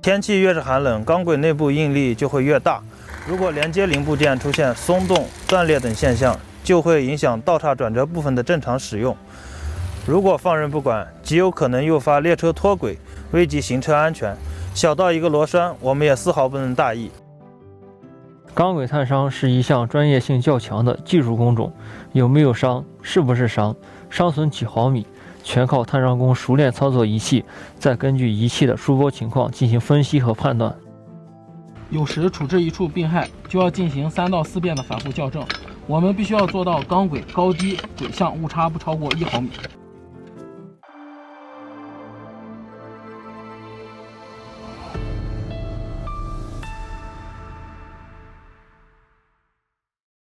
天气越是寒冷，钢轨内部应力就会越大。如果连接零部件出现松动、断裂等现象，就会影响道岔转折部分的正常使用。如果放任不管，极有可能诱发列车脱轨，危及行车安全。小到一个螺栓，我们也丝毫不能大意。钢轨探伤是一项专业性较强的技术工种，有没有伤，是不是伤，伤损几毫米，全靠探伤工熟练操作仪器，再根据仪器的输波情况进行分析和判断。有时处置一处病害，就要进行3到4遍的反复校正。我们必须要做到钢轨高低轨向误差不超过1毫米。